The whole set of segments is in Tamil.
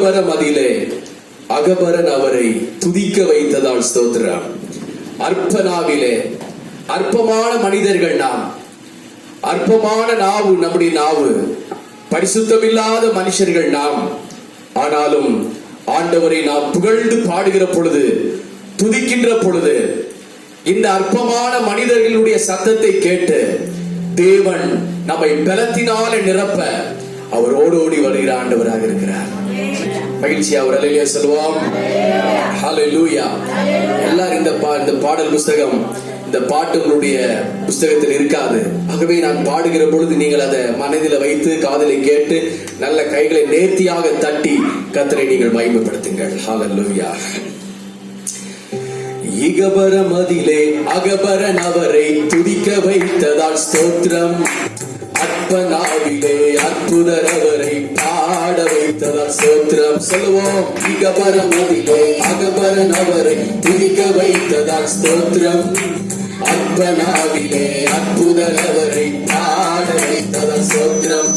இகபரம் அதிலே அகபரன் அவரை துதிக்க வைத்ததால் ஸ்தோத்திரம். அற்பனாவிலே அற்பமான மனிதர்கள் நாம், அற்பமான நாவு நம்முடைய நாவு, பரிசுத்தமில்லாத மனுஷர்கள் நாம். ஆனாலும் ஆண்டவரை நாம் புகழ்ந்து பாடுகிற பொழுது, துதிக்கின்ற பொழுது, இந்த அற்பமான மனிதர்களுடைய சத்தத்தை கேட்டு தேவன் நம்மை பலத்தினால நிரப்ப அவர் ஓடோடி வருகிற ஆண்டவராக இருக்கிறார். மகிழ்ச்சியா ஒரு அல்லேலூயா சொல்லுவோம். ஹல்லேலூயா. எல்லாரும் இந்த பாடல் புஸ்தகம், இந்த பாட்டு உங்களுடைய புஸ்தகத்தில் இருக்காது. ஆகவே நான் பாடுகிற பொழுது நீங்கள் அதை மனதில் வைத்து காதலை கேட்டு நல்ல கைகளை நேர்த்தியாக தட்டி கர்த்தரை நீங்கள் மகிமைப்படுத்துங்கள். ஹல்லேலூயா. இகபரம் அதிலே அகபரன் அவரை துதிக்க வைத்ததால் ஸ்தோத்திரம். அற்பனாவிலே அற்புதர் அவரை பாட வைத்ததால் ஸ்தோத்திரம். சொல்லுவோம். இகபரம் அதிலே அகபரன் அவரை துதிக்க வைத்ததால் ஸ்தோத்திரம். அற்பனாவிலே அற்புதர் அவரை பாட வைத்ததால் ஸ்தோத்திரம்.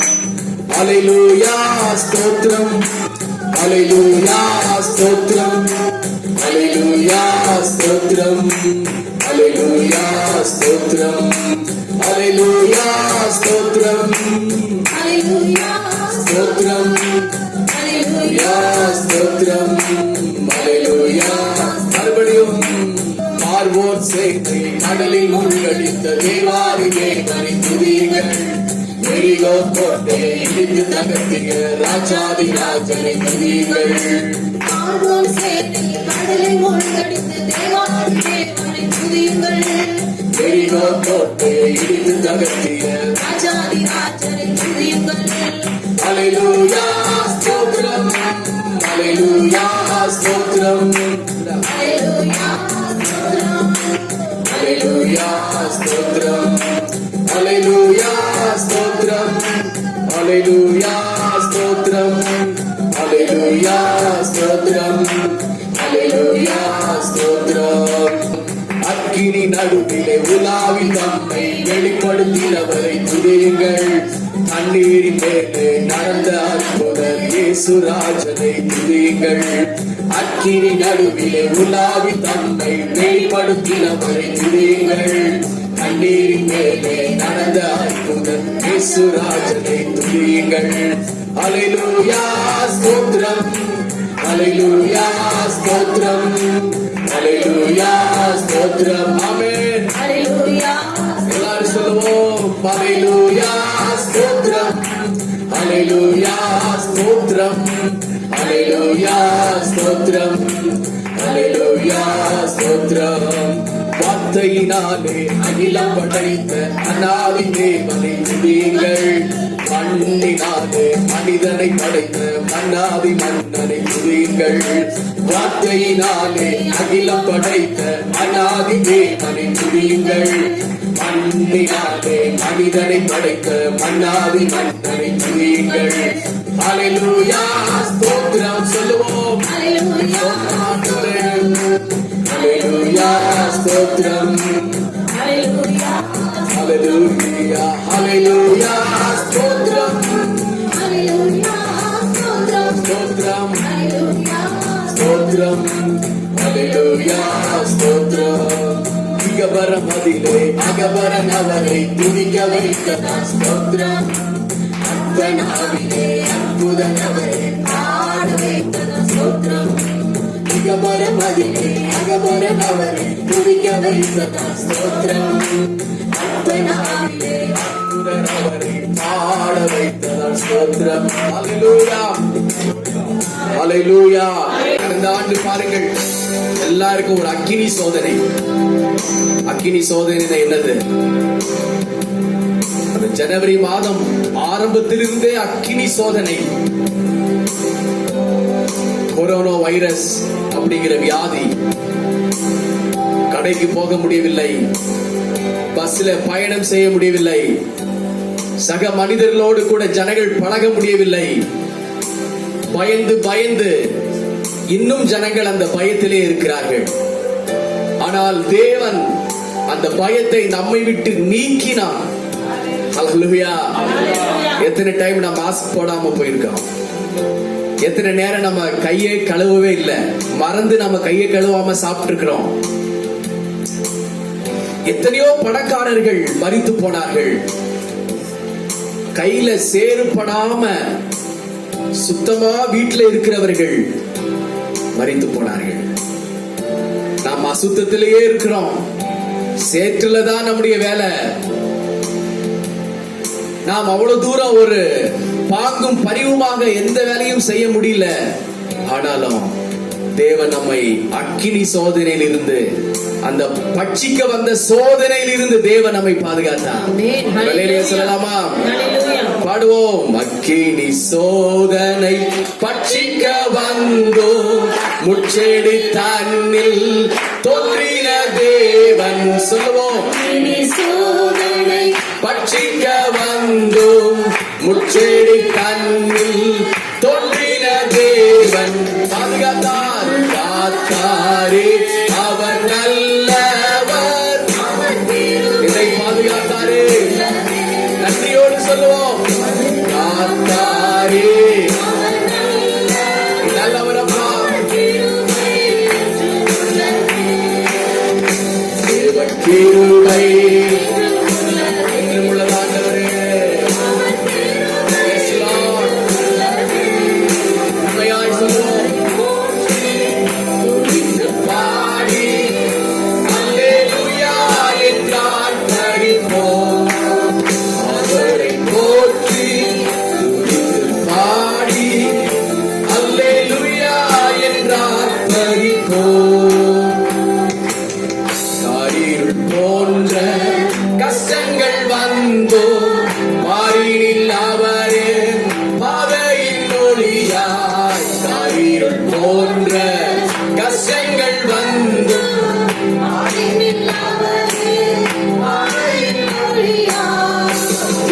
அல்லேலூயா ஸ்தோத்திரம், அல்லேலூயா ஸ்தோத்திரம், அல்லேலூயா ஸ்தோத்திரம், அல்லேலூயா ஸ்தோத்திரம், அல்லேலூயா ஸ்தோத்திரம், அல்லேலூயா ஸ்தோத்திரம், அல்லேலூயா ஸ்தோத்திரம், அல்லேலூயா. மறுபடியும் பார்வோர் சேனை கடலில் மூழ்கடித்த தேவாதி தேவனை துதியுங்கள். எரிகோ கோட்டை இடித்து தகர்த்திய ராஜாதி ராஜனை துதியுங்கள். பார்வோர் சேனை கடலில் மூழ்கடித்த தேவாதி தேவனை துதியுங்கள். எரிகோ கோட்டை இடித்து தகர்த்திய ராஜாதி ராஜனை துதியுங்கள். அல்லேலூயா ஸ்தோத்திரம், அல்லேலூயா ஸ்தோத்திரம், அல்லேலூயா ஸ்தோத்திரம், அல்லேலூயா ஸ்தோத்திரம், அல்லேலூயா ஸ்தோத்திரம், அல்லேலூயா ஸ்தோத்திரம், அல்லேலூயா ஸ்தோத்திரம், அல்லேலூயா ஸ்தோத்திரம். அக்கினி நடுவிலே உலாவி தம்மை வெளிப்படுத்தினவரை துதியுங்கள். தண்ணீரின் மேலே நடந்த அற்புதர் இயேசுராஜனை துதியுங்கள். அக்கினி நடுவிலே உலாவி தம்மை வெளிப்படுத்தினவரை துதியுங்கள். தண்ணீரின் மேலே நடந்த அற்புதர் இயேசுராஜனை துதியுங்கள். அல்லேலூயா ஸ்தோத்திரம், அல்லேலூயா ஸ்தோத்திரம், அல்லேலூயா ஸ்தோத்திரம். ஆமென். அல்லேலூயா. எல்லாரும் சொல்லுவோம். அல்லேலூயா ஸ்தோத்திரம், அல்லேலூயா ஸ்தோத்திரம், அல்லேலூயா ஸ்தோத்திரம், அல்லேலூயா ஸ்தோத்திரம். வார்த்தையினாலே அகிலம் படைத்த அநாதி தேவனை துதியுங்கள். மண்ணினாலே மனிதனை படைத்த மன்னாதி மன்னனை துதியுங்கள். வார்த்தையினாலே அகிலம் படைத்த அநாதி தேவனை துதியுங்கள். மண்ணினாலே மனிதனை படைத்த மன்னாதி மன்னனை துதியுங்கள். அல்லேலூயா ஸ்தோத்திரம். சொல்லுவோம். அல்லேலூயா ஸ்தோத்திரம், அல்லேலூயா, அல்லேலூயா, அல்லேலூயா ஸ்தோத்திரம், அல்லேலூயா ஸ்தோத்திரம், ஸ்தோத்திரம், அல்லேலூயா ஸ்தோத்திரம், அல்லேலூயா ஸ்தோத்திரம். இகபரம் அதிலே அகபரன் அவரை துதிக்க வைத்ததால் ஸ்தோத்திரம். அற்பனாவிலே அற்புதன் அவரை பாட வைத்ததால் ஸ்தோத்திரம். இகபரம் அதிலே அகபரன் அவரை துதிக்க வைத்ததால் ஸ்தோத்திரம். அற்பனாவிலே அற்புதன் அவரை பாட வைத்ததால் ஸ்தோத்திரம். அல்லேலூயா, அல்லேலூயா. கடந்த ஆண்டு பாருங்கள், எல்லாருக்கும் ஒரு அக்கினி சோதனை. அக்கினி சோதனை என்னது? ஜனவரி மாதம் ஆரம்பத்திலிருந்தே அக்கினி சோதனை. கொரோனா வைரஸ் அப்படிங்கிற வியாதி. கடைக்கு போக முடியவில்லை, பஸ்ல பயணம் செய்ய முடியவில்லை, சக மனிதர்களோடு கூட ஜனங்கள் பழக முடியவில்லை. பயந்து பயந்து இன்னும் ஜனங்கள் அந்த பயத்திலே இருக்கிறார்கள். ஆனால் தேவன் அந்த பயத்தை நம்மை விட்டு நீக்கினார். ஹல்லேலூயா. எத்தனை டைம் நான் மாஸ்க் போடாம போயிருக்கோம்? எத்தனை நேரம் நம்ம கையை கழுவவே இல்லை, மறந்து நம்ம கையை கழுவாம சாப்பிட்டு இருக்கிறோம். எத்தனையோ பணக்காரர்கள் மரித்து போனார்கள், கையில சேறுபடாம சுத்தமா வீட்டுல இருக்கிறவர்கள் மரித்து போனார்கள். நாம் அசுத்தத்திலேயே இருக்கிறோம், சேற்றுலதான் நம்முடைய வேலை. நாம் அவ்வளவு தூரம் ஒரு பாங்கும் பரிவுமாக எந்த வேலையும் செய்ய முடியல. ஆனாலும் தேவன் நம்மை அக்கினி சோதனையில் இருந்து, அந்த பட்சிக்க வந்த சோதனையில் இருந்து தேவன் நம்மை பாதுகாத்தார். சொல்லலாமா? பாடுவோம். அக்கினி சோதனை பட்சிக்க வந்தோ, முச்செடி தன்னில் தோன்றின தேவன். சொல்லுவோம். சோதனை பட்சிக்க வந்தோ, முச்செடி தன்னில் தோன்றின தேவன் பாதுகாத்தார். காத்தாரே அவர் நல்லவர், இதை பாதுகாத்தாரே. நன்றியோடு சொல்லுவோம். காத்தாரே நல்லவரப்பா. கிருபை உள்ளதாண்டவரே. உண்மையாய் சொல்லுவோம். பாடி அல்லேலூயா என்றால் பறிப்போம். அவரை போற்றி பாடி அல்லேலூயா என்றால் பறிப்போம். காரிருள் போன்ற கஷ்டங்கள் வந்தோ, மாறினில் அவரே பாதையில் ஒளியாய். காரிருள் போன்ற கஷ்டங்கள் வந்து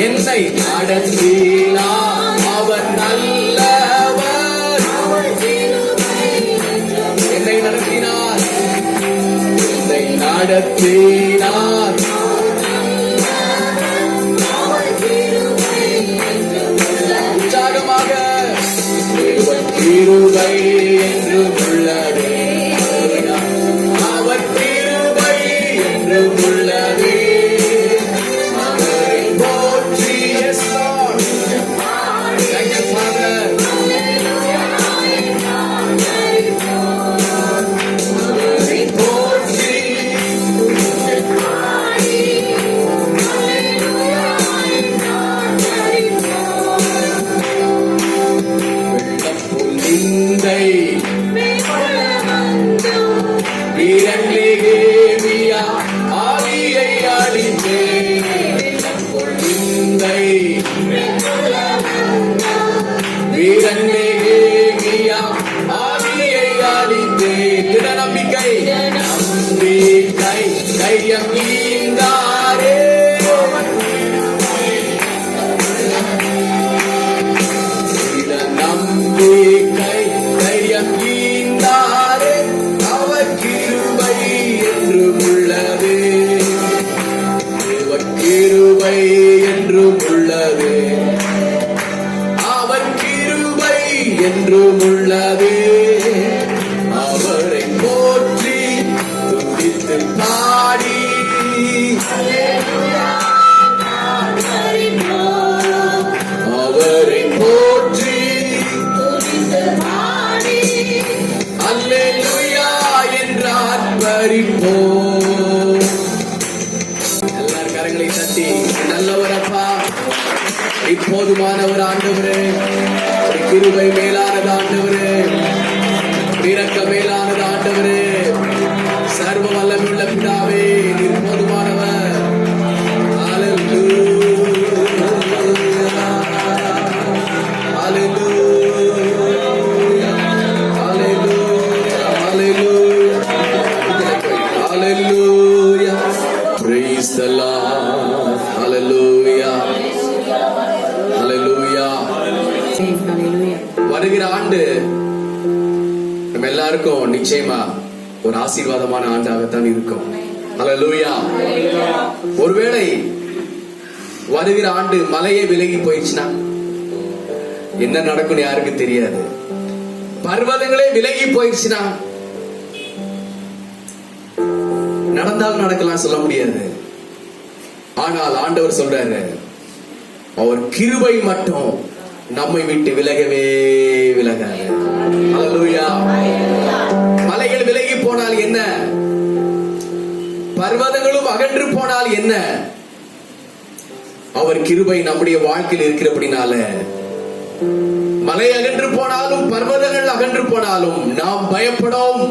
என்னை நடத்தினார் அவர் நல்லவர். என்னை நடத்தினார், என்னை நடத்தினார். உற்சாகமாக கிருபை என்று உள்ளது, அவர் கிருபை என்று உள்ளது. அவரை போற்றி. Yes Lord. Thank you Father. அவரை போற்றி. வெள்ளப்புல் நிந்தை வீரன் லேகியா ஆவியை அழித்தே. வெள்ளப்புல் நிந்தை வீரன் லேகியா ஆவியை அழித்தே. திட நம்பிக்கை நம்பிக்கை கையம் நீந்தாரே. நம்பிக்கை தைரியம் ஈந்தாரே. அவர் கிருபை என்று உள்ளது, அவர் கிருபை என்று உள்ளது, அவர் கிருபை என்று உள்ளது. அவரை போற்றி துதித்து பாடி அவரை போற்றி அல்லேலூயா என்றார் பறிப்போம். எல்லார் கரங்களை தட்டி நல்லவரப்பா, இப்போதுமானவர் ஆண்டவரே, கிருபை மேலானது ஆண்டவரே, இரக்க மேலானது ஆண்டவரே, சர்வ வல்லமையுள்ள பிதாவே, நீர் போதுமானவர். Praise the Lord. Hallelujah. Hallelujah. வருகிற ஆண்டு நம்ம எல்லாருக்கும் நிச்சயமா ஒரு ஆசீர்வாதமான ஆண்டாகத்தான் இருக்கும். ஹல்லேலூயா. ஒருவேளை வருகிற ஆண்டு மலையே விலகி போயிடுச்சுன்னா என்ன நடக்கும் யாருக்கு தெரியாது. பர்வதங்களே விலகி போயிடுச்சுன்னா நடந்தாலும் நடக்கலாம் சொல்ல முடியாது. ஆனால் ஆண்டவர் சொல்றாரு, அவர் கிருபை மட்டும் நம்மை விட்டு விலகவே விலகாது. ஹல்லேலூயா. மலைகள் விலகி போனால் என்ன, பர்வதங்களும் அகன்று போனால் என்ன, அவர் கிருபை நம்முடைய வாழ்க்கையில் இருக்கிறபடினால மலை அகன்று போனாலும் பர்வதங்கள் அகன்று போனாலும் நாம் பயப்படும்.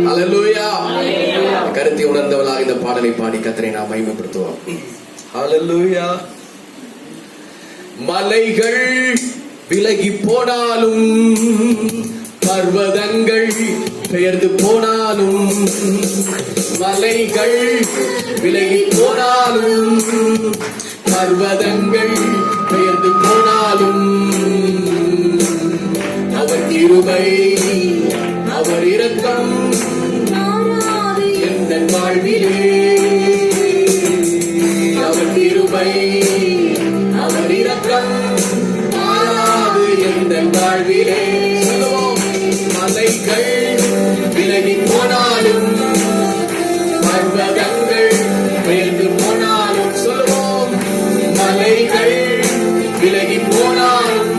ஹல்லேலூயா. கருத்தை உணர்ந்தவளாக இந்த பாடலை பாடி கர்த்தரை நாம் மகிமைப்படுத்துவோம். ஹல்லேலூயா. மலைகள் விலகி போனாலும் பர்வதங்கள் பெயர்ந்து போனாலும், மலைகள் விலகி போனாலும் பர்வதங்கள் பெயர்ந்து போனாலும், அவர் கிருபை அவர் இரக்கம் என் வாழ்விலே, அவர் கிருபை அவர் இரக்கம் மாறாது என் வாழ்விலே. மலைகள் விலகி போனாலும் பர்வதங்கள் பெயர்ந்து போனாலும், சொல்லுவோம், மலைகள் விலகி போனாலும்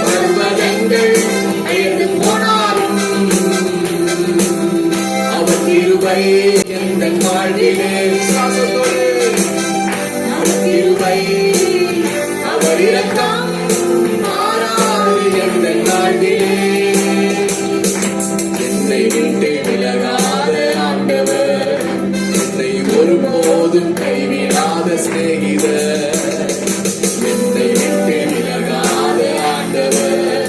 பர்வதங்கள் பெயர்ந்து போனாலும், அவர் கிருபை என் வாழ்விலே, அவர் கிருபை அவர் இரக்கம் மாறாது என் வாழ்விலே. என்னை விட்டு விலகாத ஆண்டவர், என்னை ஒருபோதும் கைவிடாத சிநேகிதர், என்னை விட்டு விலகாத ஆண்டவர்,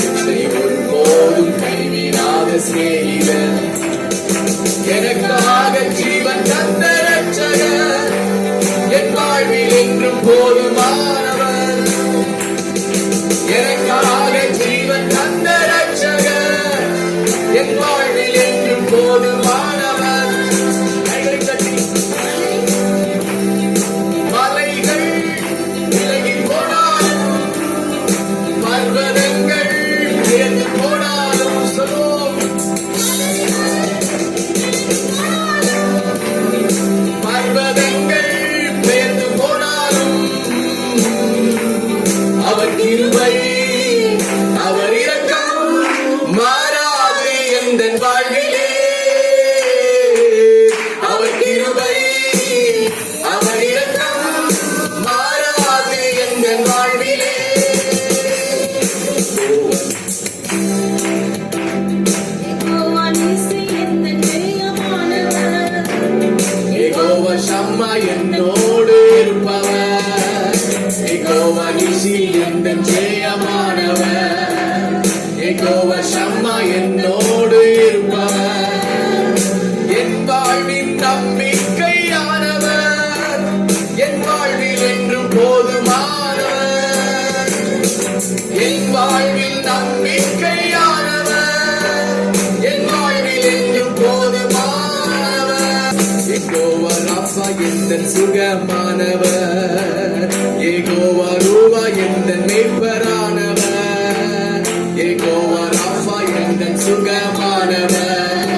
என்னை ஒருபோதும் கைவிடாத சிநேகிதர், எனக்காக ஜீவன் தந்த இரட்சகர், என் வாழ்வில் என்றும் போதுமானவர், எனக்காக ஜீவன் தந்த இரட்சகர், என் வாழ்வில் என்றும் போதுமானவர். மலைகள் விலகி போனாலும் பர்வதங்கள் பெயர்ந்து போனாலும், சொல்வோம், பர்வதங்கள் பெயர்ந்து போனாலும், அவர் கிருபை அவர் இரக்கம் மாறாது என் வாழ்விலே, அவர் கிருபை அவர் இரக்கம் மாறாது என் வாழ்விலே. யெகோவா ஷம்மா என்னோடு இருப்பவர், யெகோவா நிசி என் ஜெயமானவர், யெகோவா ஷம்மா என்னோடு இருப்பவர், என் வாழ்வின் நம்பிக்கையானவர், என் வாழ்வில் என்றும் போதுமானவர், என் வாழ்வில் நம்பிக்கையானவர், என் வாழ்வில் என்றும் போதுமானவர், யெகோவா ராஃபா என் சுகமானவர், யெகோவா ரூவா என் மேய்ப்பரானவர், யெகோவா ராஃபா என் சுகமானவர்,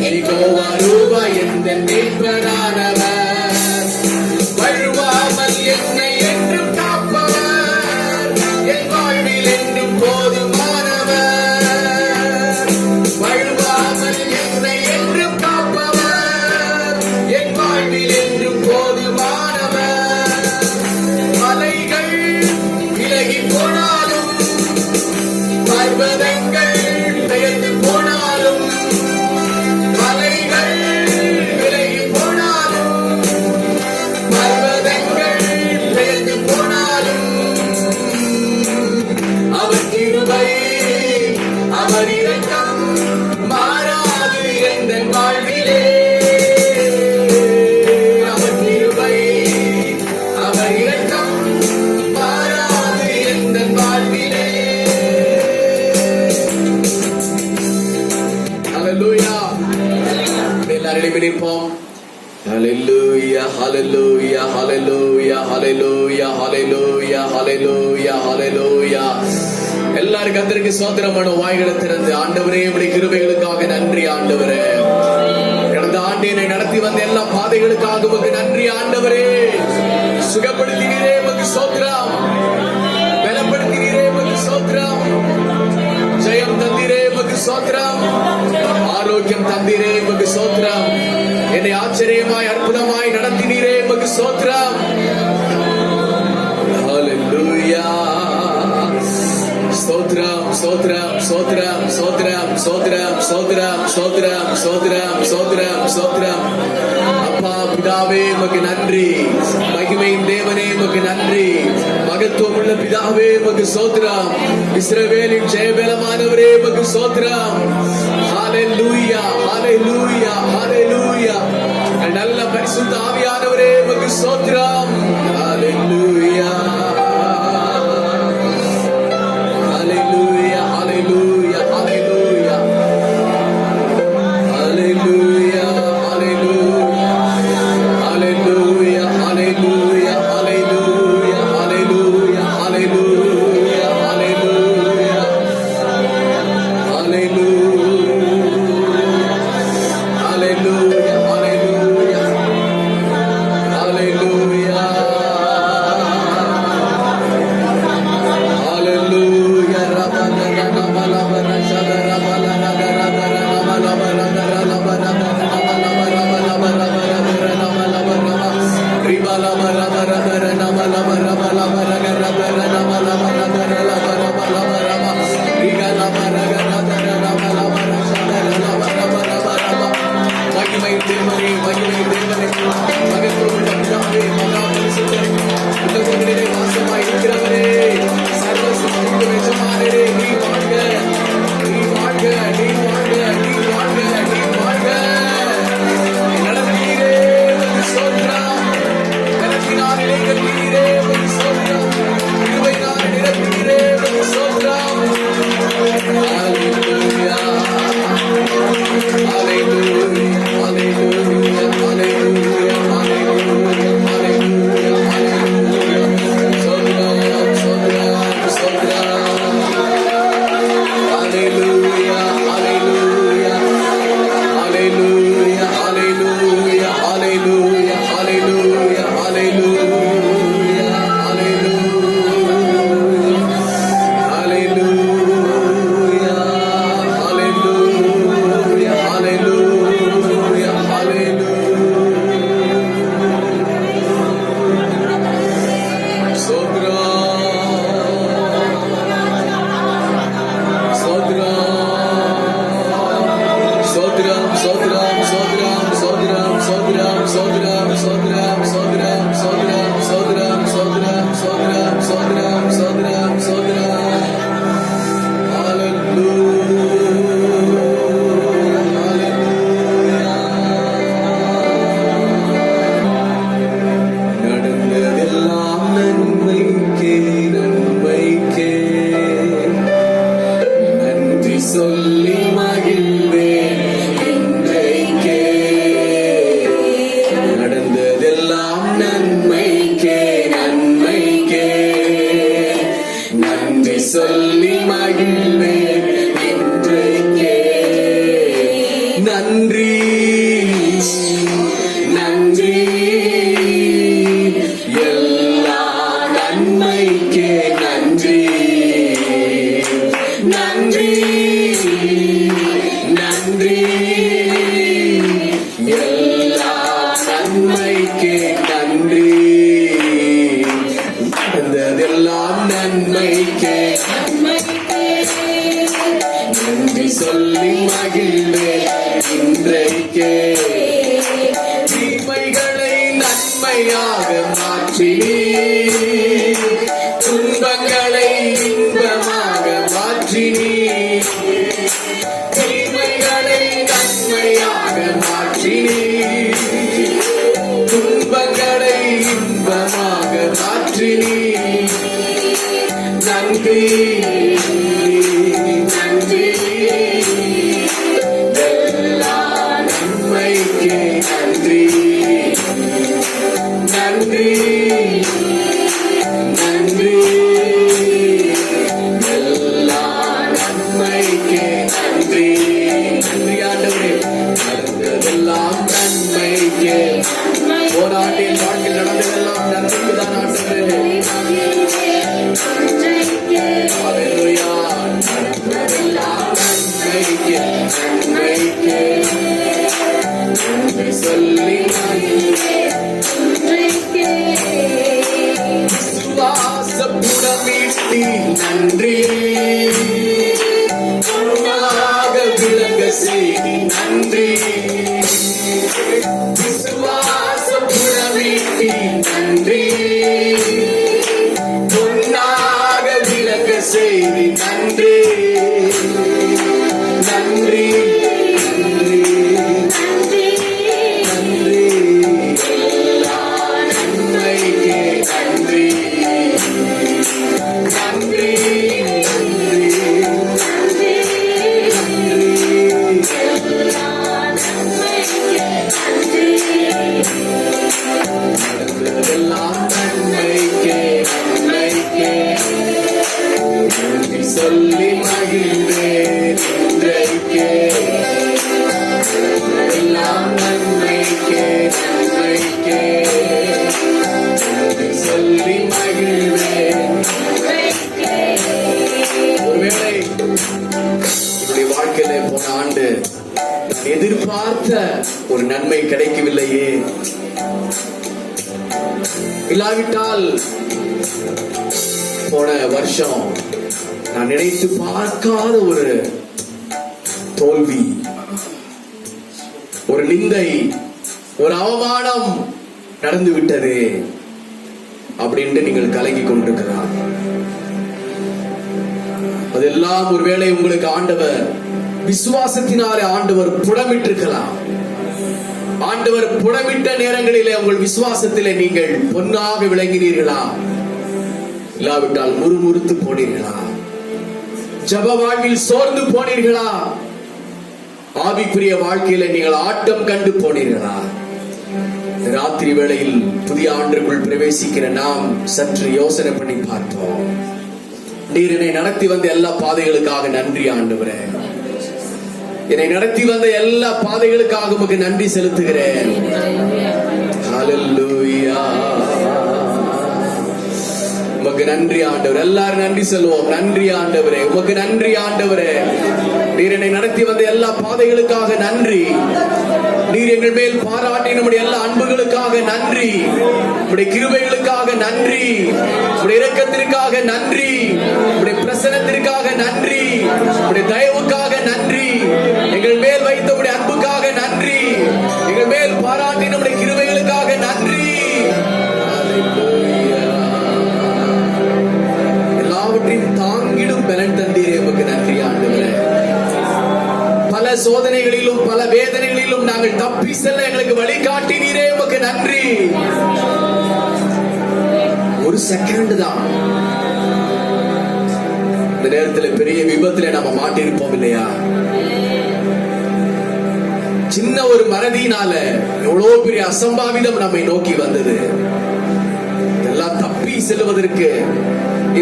யெகோவா ரூவா என் மேய்ப்பரானவர், வழுவாமல் என்னை என்றும் காப்பவர், என் வாழ்வில் என்றும் போதுமானவர், வழுவாமல் என்னை என்றும் காப்பவர், என் வாழ்வில் என்றும் போதுமானவர். மலைகள் விலகி போனாலும் பர்வதங்கள் பெயர்ந்து போனாலும், மலைகள் விலகி போனாலும் பர்வதங்கள் பெயர்ந்து போனாலும், அவர் கிருபை அவர் இரக்கம் மாறாது என் வாழ்விலே, அவர் கிருபை அவர் இரக்கம் மாறாது என் வாழ்விலே. ஹல்லேலூயா. எல்லாரும் எழுந்திருப்போம். ஹல்லேலூயா ஹல்லேலூயா ஹல்லேலூயா ஹல்லேலூயா ஹல்லேலூயா ஹல்லேலூயா ஹல்லேலூயா. எல்லாரும் கர்த்தருக்கு ஸ்தோத்திரமான வாய்களை திறந்து, ஆண்டவரே உம்முடைய கிருபைகளுக்காக நன்றி ஆண்டவரே. கடந்த ஆண்டு என்னை நடத்தி வந்த எல்லா பாதைகளுக்காக உமக்கு நன்றி ஆண்டவரே. சுகப்படுத்தினீரே உமக்கு ஸ்தோத்திரம், பலப்படுத்தினீரே உமக்கு ஸ்தோத்திரம், ஜெயம் தந்தீரே உமக்கு ஸ்தோத்திரம், ஆரோக்கியம் தந்தீரே உமக்கு ஸ்தோத்திரம், என்னை ஆச்சரியமாய் அற்புதமாய் நடத்தினீரே உமக்கு ஸ்தோத்திரம். ஹல்லேலூயா. ஸ்தோத்திரம் ஸ்தோத்திரம் ஸ்தோத்திரம் ஸ்தோத்திரம் ஸ்தோத்திரம் ஸ்தோத்திரம் ஸ்தோத்திரம் ஸ்தோத்திரம் ஸ்தோத்திரம் ஸ்தோத்திரம். அப்பா பிதாவே உமக்கு நன்றி, மகிமையின் தேவனே உமக்கு நன்றி, மகத்துவம் உள்ள பிதாவே உமக்கு ஸ்தோத்திரம், இஸ்ரவேலின் ஜெயபலமானவரே உமக்கு ஸ்தோத்திரம். ஹல்லேலூயா ஹல்லேலூயா ஹல்லேலூயா. நல்ல பரிசுத்த ஆவியானவரே உமக்கு ஸ்தோத்திரம். ஹல்லேலூயா hallelujah hallelujah hallelujah hallelujah hallelujah hallelujah hallelujah hallelujah hallelujah hallelujah hallelujah hallelujah hallelujah நன்றி சொல்லி விசுவாசப்புடமிட்டி நன்றி விளங்க செய்தி நன்றி விசுவாசப்புடமிட்டி நன்றி பொன்னாக விளங்க செய்தி நன்றி நன்றி சொல்லி மகிழ்ந்தேன் இன்றைக்கே எல்லாம் நன்மைக்கே நன்மைக்கே சொல்லி மகிழ்ந்தேன். ஒருவேளை என்னுடைய வாழ்க்கையில போன ஆண்டு எதிர்பார்த்த ஒரு நன்மை கிடைக்கவில்லையே, இல்லாவிட்டால் போன வருஷம் நான் நினைத்து பார்க்காத ஒரு தோல்வி, ஒரு நிந்தை, ஒரு அவமானம் நடந்து விட்டது அப்படின்னு நீங்கள் கலங்கி கொண்டிருக்கிறார். அதெல்லாம் ஒருவேளை உங்களுக்கு ஆண்டவர் விசுவாசத்தினாலே ஆண்டவர் புடமிட்டிருக்கலாம். ஆண்டவர் புடமிட்ட நேரங்களிலே உங்கள் விசுவாசத்திலே நீங்கள் பொன்னாக விளங்கினீர்களா, இல்லாவிட்டால் முறுமுறுத்து போனீர்களா, ஜப வாழ்வில் சோர்ந்து போனீர்களா, ஆவிக்குரிய வாழ்க்கையில நீங்கள் ஆட்டம் கண்டு போனீர்களா? ராத்திரி வேளையில் புதிய ஆண்டுக்குள் பிரவேசிக்கிற நாம் சற்று யோசனை பண்ணி பார்ப்போம். நீர் என்னை நடத்தி வந்த எல்லா பாதைகளுக்காக நன்றி ஆண்டவரே. என்னை நடத்தி வந்த எல்லா பாதைகளுக்காக உமக்கு நன்றி செலுத்துகிறேன். ஹல்லேலூயா. உமக்கு நன்றி ஆண்டவர். எல்லாரும் நன்றி சொல்லுவோம். நன்றி ஆண்டவரே, உமக்கு நன்றி ஆண்டவரே. நீர் என்னை நடத்தி வந்த எல்லா பாதைகளுக்காக நன்றி. நீர் எங்கள் மேல் பாராட்டி நம்முடைய எல்லா அன்புகளுக்காக நன்றி. உடைய கிருபைகளுக்காக நன்றி. உடைய இரக்கத்திற்காக நன்றி. உடைய பிரசன்னத்திற்காக நன்றி. உடைய தயவுக்காக நன்றி. எங்கள் மேல் வைத்த உடைய அன்புக்காக நன்றி. எங்கள் மேல் பாராட்டி நம்முடைய கிருபைகளுக்காக நன்றி. எல்லாவற்றையும் தாங்கிடும் பலன் தந்தீரே, உமக்கு நன்றி ஆண்டவரே. பல சோதனைகளிலும் பல வேதனைகளிலும் நாங்கள் தப்பி செல்ல எங்களுக்கு வழிகாட்டினீரே, உமக்கு நன்றி. ஒரு செகண்ட் தான் இந்த நேரத்தில் பெரிய விபத்துல நம்ம மாட்டிருப்போம் இல்லையா? சின்ன ஒரு மறதியினால எவ்வளவு பெரிய அசம்பாவிதம் நம்மை நோக்கி வந்தது. எல்லாம் தப்பி செல்வதற்கு,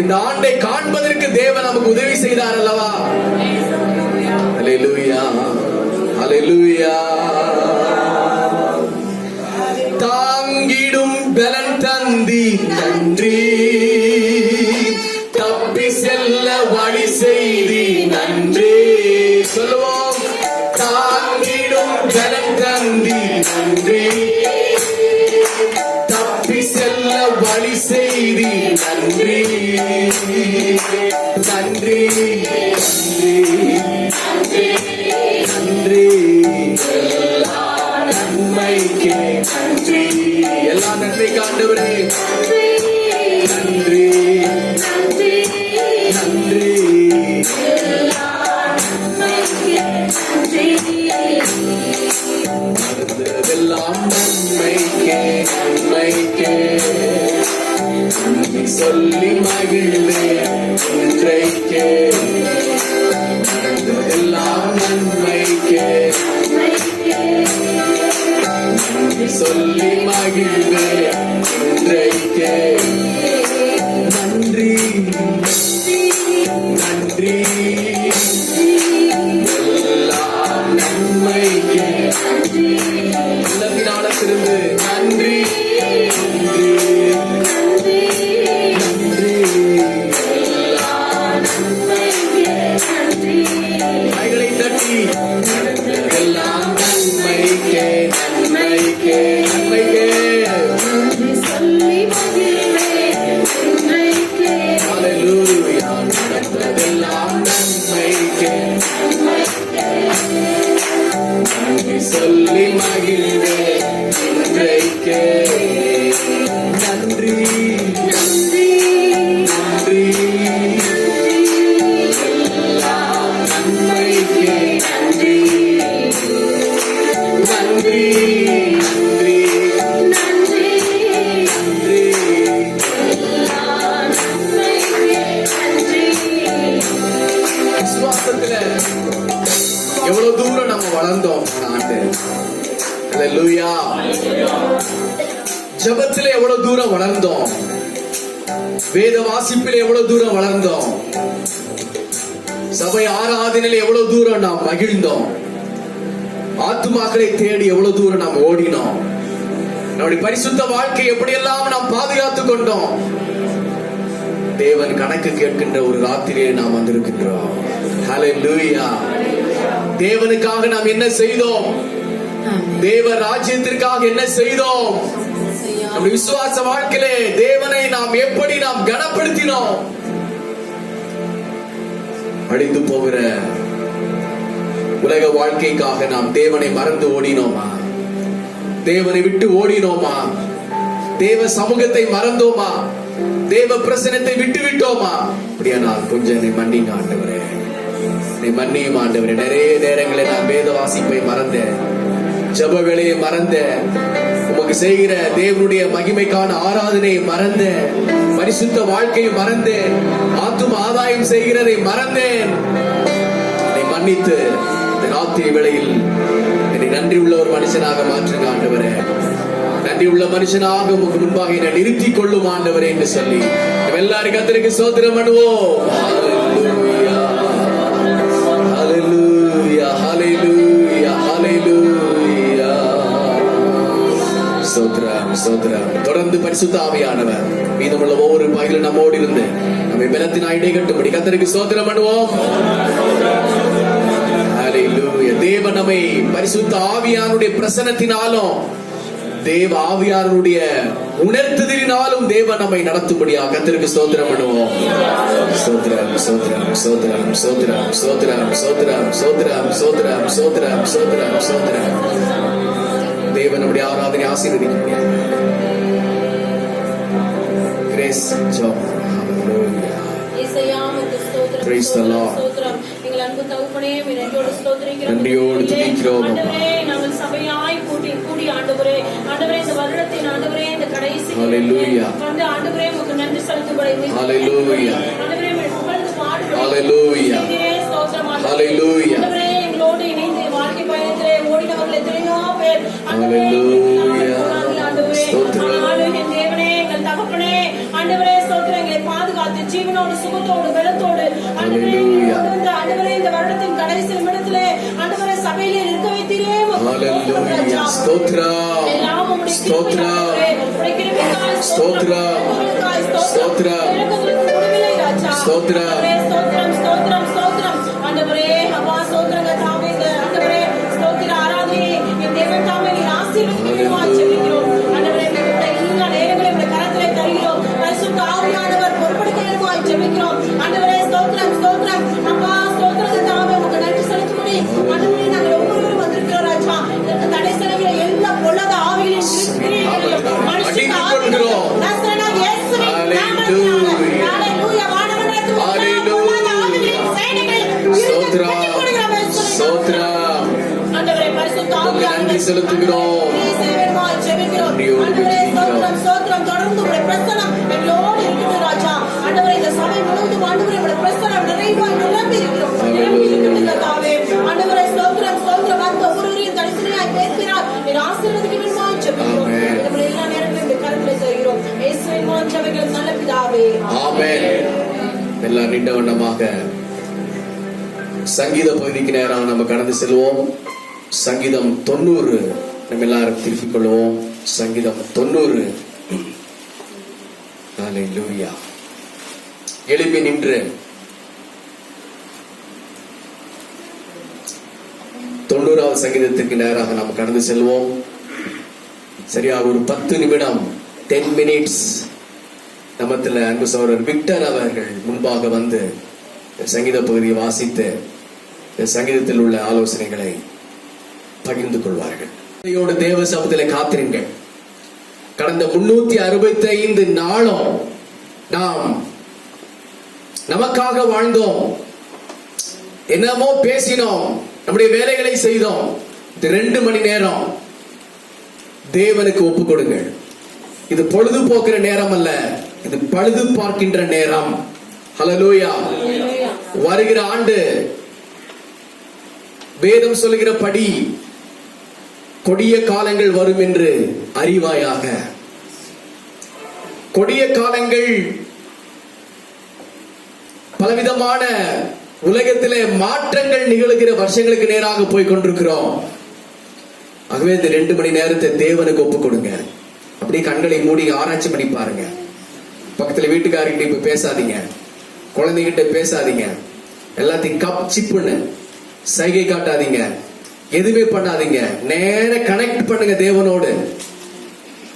இந்த ஆண்டை காண்பதற்கு தேவன் நமக்கு உதவி செய்தார் அல்லவா? ஹல்லேலூயா, ஹல்லேலூயா. தாங்கிடும் பலன் தந்தி நன்றி, தப்பி செல்ல வழி செய்தி நன்றி. சொல்லுவோம். தாங்கிடும் பலன் தந்தி நன்றி, தப்பி செல்ல வழி செய்தி நன்றி. நன்றி நன்றி எல்லா நன்மைக்கே நன்றி. எல்லா நன்மைக்கு ஆண்டவரே நன்றி நன்றி. எல்லாம் நன்மைக்கே நன்மைக்கே சொல்லி மகிழ்ந்தேன் இன்றைக்கே. எல்லாம் நன்மைக்கே சொல்லி மகிழ்ந்தேன் இன்றைக்கே. நன்றி நன்றி. எல்லாம் நன்மைக்கே உள்ளத்தினால திருந்து நன்றி நன்றி நன்றி. வளர்ந்தோம் ஆண்டு. அல்லேலூயா. ஜெபத்திலே எவ்வளவு தூரம் வளர்ந்தோம், வேத வாசிப்பிலே எவ்வளவு தூரம் வளர்ந்தோம், சபை ஆராதனையில் எவ்வளவு தூரம் நாம் மகிழ்ந்தோம், ஆத்துமாக்களை தேடி எவ்வளவு தூரம் நாம் ஓடினோம், நம்முடைய பரிசுத்த வாழ்க்கை எப்படியெல்லாம் நாம் பாதுகாத்துக் கொண்டோம். தேவன் கணக்கு கேட்கின்ற ஒரு ராத்திரியை நாம் வந்திருக்கின்றோம். ஹல்லேலூயா. தேவனுக்காக நாம் என்ன செய்தோம், தேவ ராஜ்யத்திற்காக என்ன செய்தோம், நம்முடைய விசுவாச வாழ்க்கையிலே தேவனை நாம் எப்படி நாம் கனப்படுத்தினோம். அழிந்து போகிற உலக வாழ்க்கைக்காக நாம் தேவனை மறந்து ஓடினோமா, தேவனை விட்டு ஓடினோமா, தேவ சமூகத்தை மறந்தோமா, தேவ பிரசனத்தை விட்டு விட்டோமா? அப்படியானால் கொஞ்சம் நீ மன்னிங்க ஆண்டவரே, நீ மன்னியும் ஆண்டவரே. நிறைய நேரங்களில் நான் வேத வாசிப்பை மறந்தேன், ஜெப வேளையை மறந்தேன், உமக்கு செய்கிற தேவனுடைய மகிமைக்கான ஆராதனையை மறந்தேன், பரிசுத்த வாழ்க்கையை மறந்தேன், ஆத்தும ஆதாயம் செய்கிறதை மறந்தேன். என்னை மன்னித்து இந்த ராத்திரி வேளையில் என்னை நன்றி உள்ள ஒரு மனுஷனாக மாற்றுங்க ஆண்டவரே. நன்றி உள்ள மனுஷனாக உமக்கு முன்பாக என்னை நிறுத்திக் கொள்ளும் ஆண்டவரே என்று சொல்லி எல்லாரும் கர்த்தருக்கு ஸ்தோத்திரம் பண்ணுவோம். ஹல்லேலூயா, ஹல்லேலூயா, ஹல்லேலூயா, ஹல்லேலூயா. ஸ்தோத்திரம், ஸ்தோத்திரம். தொடர்ந்து பரிசுத்த ஆவியானவர் மீதமுள்ள ஒவ்வொரு பகிலும் நம்மோடு இருந்து நம்மை பலத்தினாய் இடைகட்டும்படி கர்த்தருக்கு ஸ்தோத்திரம் பண்ணுவோம். ஹல்லேலூயா. தேவன் நம்மை பரிசுத்த ஆவியானுடைய பிரசன்னத்தினாலும் தேவ ஆவியாருடைய உணர்த்துதலினாலும் தேவன் நம்மை நடத்தும்படியாக கர்த்தருக்கு ஸ்தோத்திரம் பண்ணுவோம். ஸ்தோத்திரம், ஸ்தோத்திரம், ஸ்தோத்திரம், ஸ்தோத்திரம், ஸ்தோத்திரம், ஸ்தோத்திரம், ஸ்தோத்திரம், ஸ்தோத்திரம், ஸ்தோத்திரம், ஸ்தோத்திரம், ஸ்தோத்திரம். தேவன் நம்முடைய ஆராதனை ஆசீர்வதிக்க grace job. Hallelujah. Praise the Lord. நன்றியோடு துதிக்கிறோம். நாங்கள் சபையாய் கூடி ஆண்டவரே, ஆண்டவரே இந்த வருடத்தின் ஆண்டவரே இந்த கடைசி ஹல்லேலூயா வந்து ஆண்டவரே உங்களுக்கு நன்றி செலுத்தும்படி ஹல்லேலூயா ஆண்டவரே புகழ்ந்து பாடுகிறோம். ஹல்லேலூயா ஸ்தோத்திரம் ஹல்லேலூயா. ஆண்டவரே எங்களோடு இணைந்து வாழ்க்கை பயணத்திலே ஓடினவர்கள் எத்தனையோ பேர் ஹல்லேலூயா. ஸ்தோத்திரம் என் தேவனே, எங்கள் தகப்பனே, ஆண்டவரே ஸ்தோத்திரம். எங்களை பாதுகாத்து ஜீவனோடு சுகத்தோடு பலத்தோடு ஆண்டவரே இந்த வருடத்தின் கடைசி நிமிடத்திலே ஆண்டவரே சபையிலே இருக்க வைத்தீரே. ஹல்லேலூயா. ஸ்தோத்திரம் ஸ்தோத்திரம் ஸ்தோத்திரம் ஸ்தோத்திரம் ஸ்தோத்திரம் ஸ்தோத்திரம் ஸ்தோத்திரம் ஸ்தோத்திரம். ஆண்டவரே அப்பா ஸ்தோத்திரங்க தாமே ஆண்டவரே ஸ்தோத்திர ஆராதனை என் தேவன் தாமே நீர் ஆசீர்வதிக்கிறோம் ஜெபிக்கிறோம். ஆண்டவரே எல்லா நேரங்களையும் உடைய கரத்திலே தருகிறோம். பரிசுத்த ஆவியானவர் பொறுப்படுகிறோம் ஜெபிக்கிறோம். ஆண்டவரே ஸ்தோத்திரம் ஸ்தோத்திரம். அப்பா ஸ்தோத்திரங்க தாமே உங்களுக்கு நன்றி செலுத்தும்படி ஆண்டவரே நாங்கள் ஒவ்வொருவரும் வந்திருக்கிறோம் ராஜா. இதற்கு தடை செய்கிற எல்லா பொல்லாத ஆவிகளின் கிரியைகளையும் மனுஷன் ஆவிகளும் நசரேயனாகிய இயேசுவின் நாமத்தினாலே ஹல்லேலூயா வானமண்டலத்தில் உள்ள பொல்லாத ஆவிகளின் சேனைகளை ஸ்தோத்திரம் ஸ்தோத்திரம். ஆண்டவரே பரிசுத்த ஆவியானவரே நன்றி செலுத்துகிறோம். ஆண்டவரே ஸ்தோத்திரம் ஸ்தோத்திரம். தொடர்ந்து உடைய பிரசன்னம் எங்களோடு இருக்கட்டும் ராஜா. ஆண்டவரே இந்த சபை முழுவதும் ஆண்டவரே உடைய பிரசன்னம் நிறைவாய் நிரம்பி இருக்கிறோம். நிரம்பி இருக்கிறது தாவே. ஆண்டவரே ஸ்தோத்திரம் ஸ்தோத்திரம். அந்த ஒவ்வொருவரையும் தனித்தனியாய் பேசுகிறார். நீர் ஆசீர்வதிக்கிறோம் ஜெபிக்கிறோம். நம்முடைய எல்லா நேரத்திலும் இந்த கருத்திலே தருகிறோம். இயேசுவின் மூலம் ஜெபிக்கிறோம் நல்ல பிதாவே. ஆமென். எல்லாம் நீண்ட வண்ணமாக சங்கீத பகுதிக்கு நேரம் நம்ம கடந்து செல்வோம். சங்கீதம் 90 நம்ம எல்லாரும் திருப்பிக் கொள்வோம். சங்கீதம் 90. ஹல்லேலூயா. எழுப்பி நின்று 90வது சங்கீதத்திற்கு நேராக நாம் கடந்து செல்வோம். சரியாக ஒரு 10 நிமிடம் 10 minutes நமத்தில் அன்பு சகோதரர் விக்டர் அவர்கள் முன்பாக வந்து சங்கீத பகுதியை வாசித்து சங்கீதத்தில் உள்ள ஆலோசனைகளை பகிர்ந்து கொள்வார்கள். தேவ சமூகத்தில் காத்திருங்கள். கடந்த 365 நாளும் நாம் நமக்காக வாழ்ந்தோம், என்னமோ பேசினோம், நம்முடைய வேலைகளை செய்தோம். இந்த 2 மணி நேரம் தேவனுக்கு ஒப்பு கொடுங்கள். இது பொழுது போக்குற நேரம் அல்ல, இது பழுது பார்க்கின்ற நேரம். ஹல்லேலூயா. வருகிற ஆண்டு வேதம் சொல்லுகிறபடி கொடிய காலங்கள் வரும் என்று அறிவாயாக. கொடிய காலங்கள், பலவிதமான உலகத்திலே மாற்றங்கள் நிகழ்கிற வருஷங்களுக்கு நேராக போய் கொண்டிருக்கிறோம். ஆகவே இந்த 2 மணி நேரத்தை தேவனுக்கு ஒப்பு கொடுங்க. அப்படியே கண்களை மூடி ஆராய்ச்சி பண்ணி பாருங்க. பக்கத்துல வீட்டுக்காரர்கிட்ட இப்ப பேசாதீங்க, குழந்தைகிட்ட பேசாதீங்க, எல்லாத்தையும் கப் சிப்புன்னு சைகை காட்டாதீங்க, எதுவுமே பண்ணாதீங்க. நேர கனெக்ட் பண்ணுங்க தேவனோடு.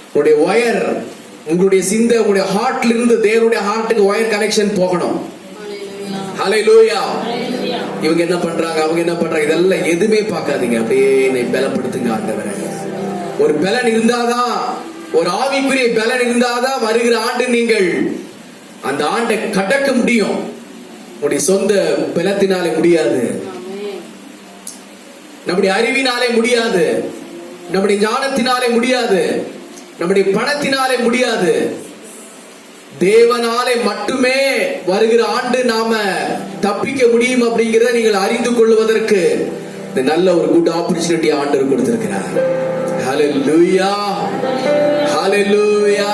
உங்களுடைய ஒயர், உங்களுடைய சிந்தை, உங்களுடைய ஹார்ட்ல இருந்து தேவனுடைய ஹார்ட்டுக்கு ஒயர் கனெக்ஷன் போகணும். ஹல்லேலூயா. இவங்க என்ன பண்றாங்க, அவங்க என்ன பண்றாங்க, இதெல்லாம் எதுவுமே பார்க்காதீங்க. அப்படியே என்னை பலப்படுத்துங்க ஆண்டவரே. ஒரு பலன் இருந்தாதான், ஒரு ஆவிக்குரிய பலன் இருந்தாதான் வருகிற ஆண்டு நீங்கள் அந்த ஆண்டை கடக்க முடியும். உங்களுடைய சொந்த பலத்தினாலே முடியாது, நம்முடைய அறிவினாலே முடியாது, நம்முடைய ஞானத்தினாலே முடியாது, நம்முடைய பணத்தினாலே முடியாது. தேவனாலே மட்டுமே வருகிற ஆண்டு நாம தப்பிக்க முடியும் அப்படிங்கிறத நீங்கள் அறிந்து கொள்வதற்கு இந்த நல்ல ஒரு குட் ஆப்பர்ச்சுனிட்டி ஆண்டவர் கொடுத்திருக்கிறார். ஹல்லேலூயா, ஹல்லேலூயா.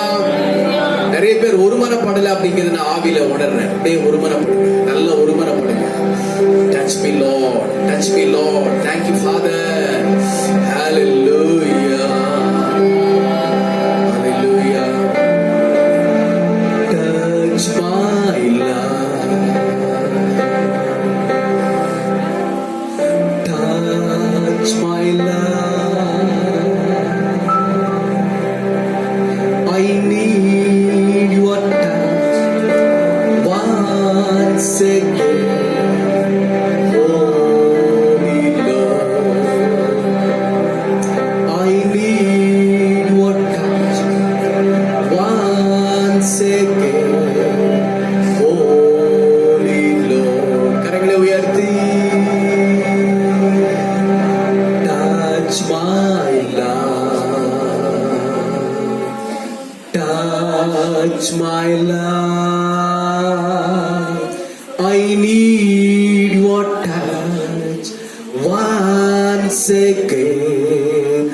நிறைய பேர் ஒருமனப்படல அப்படிங்கிறது நான் ஆவியில உணர்றேன். அப்படியே ஒருமனப்படுங்க, நல்ல ஒருமனப்படுங்க. Touch me Lord, touch me Lord. Thank you Father. Hallelujah, hallelujah. Touch my life, touch my life. I need your touch once again. Touch my life, I need your touch once again,